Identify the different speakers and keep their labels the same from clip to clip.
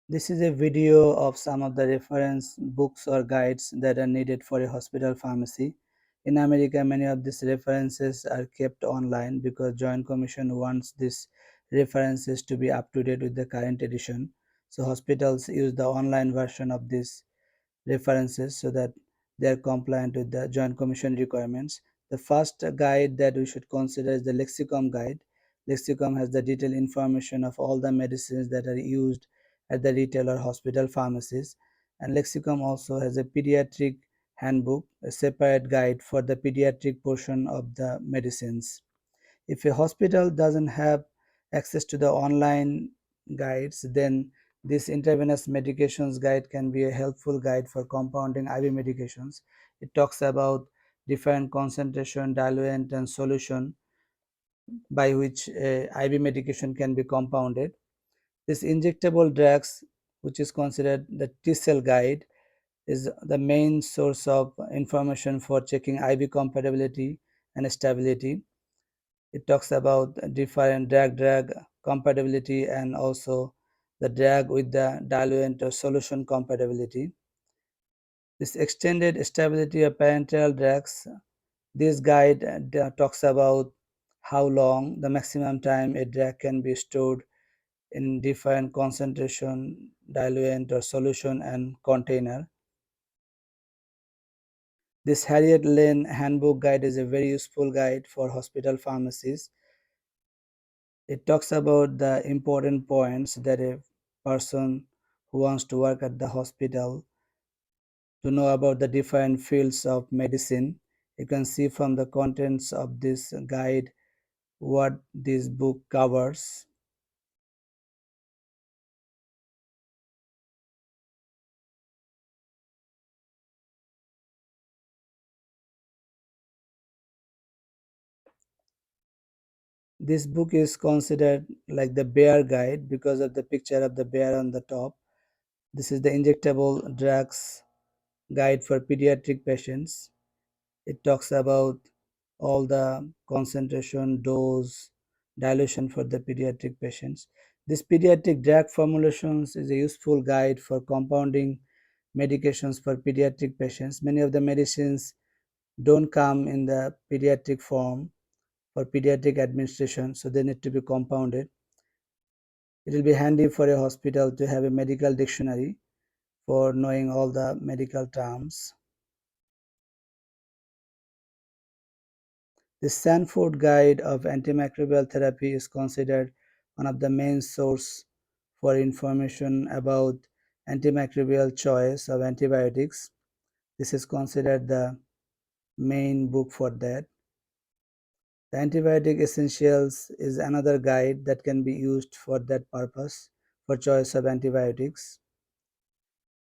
Speaker 1: This is a video of some of the reference books or guides that are needed for a hospital pharmacy. In America, many of these references are kept online because Joint Commission wants these references to be up to date with the current edition. So hospitals use the online version of these references so that they are compliant with the Joint Commission requirements. The first guide that we should consider is the Lexicom guide. Lexicom has the detailed information of all the medicines that are used at the retail or hospital pharmacies. And Lexicom also has a pediatric handbook, a separate guide for the pediatric portion of the medicines. If a hospital doesn't have access to the online guides, then this intravenous medications guide can be a helpful guide for compounding IV medications. It talks about different concentration, diluent, and solution by which IV medication can be compounded. This injectable drugs, which is considered the T-cell guide, is the main source of information for checking IV compatibility and stability. It talks about different drug compatibility and also the drug with the diluent or solution compatibility. This extended stability of parenteral drugs, this guide talks about how long the maximum time a drug can be stored in different concentration, diluent or solution and container. This Harriet Lane handbook guide is a very useful guide for hospital pharmacies. It talks about the important points that a person who wants to work at the hospital to know about the different fields of medicine. You can see from the contents of this guide what this book covers. This book is considered like the bear guide because of the picture of the bear on the top. This is the injectable drugs guide for pediatric patients. It talks about all the concentration, dose, dilution for the pediatric patients. This pediatric drug formulations is a useful guide for compounding medications for pediatric patients. Many of the medicines don't come in the pediatric form for pediatric administration, so they need to be compounded. It will be handy for a hospital to have a medical dictionary for knowing all the medical terms. The Sanford Guide of Antimicrobial Therapy is considered one of the main sources for information about antimicrobial choice of antibiotics. This is considered the main book for that. The Antibiotic Essentials is another guide that can be used for that purpose for choice of antibiotics.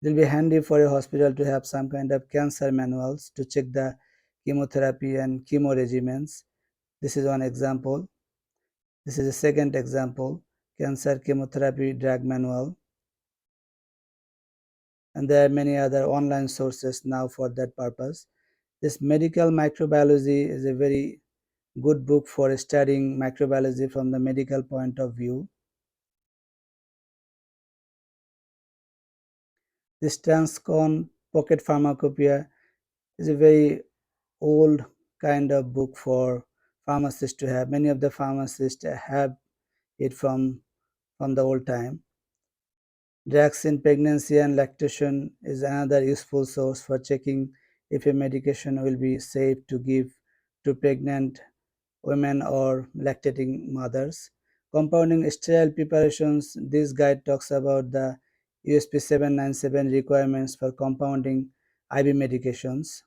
Speaker 1: It will be handy for a hospital to have some kind of cancer manuals to check the chemotherapy and chemo regimens. This is one example. This is a second example, cancer chemotherapy drug manual. And there are many other online sources now for that purpose. This medical microbiology is a very good book for studying microbiology from the medical point of view. This Transcon Pocket Pharmacopoeia is a very old kind of book for pharmacists to have. Many of the pharmacists have it from the old time. Drugs in pregnancy and lactation is another useful source for checking if a medication will be safe to give to pregnant women or lactating mothers. Compounding sterile preparations, this guide talks about the USP 797 requirements for compounding IV medications.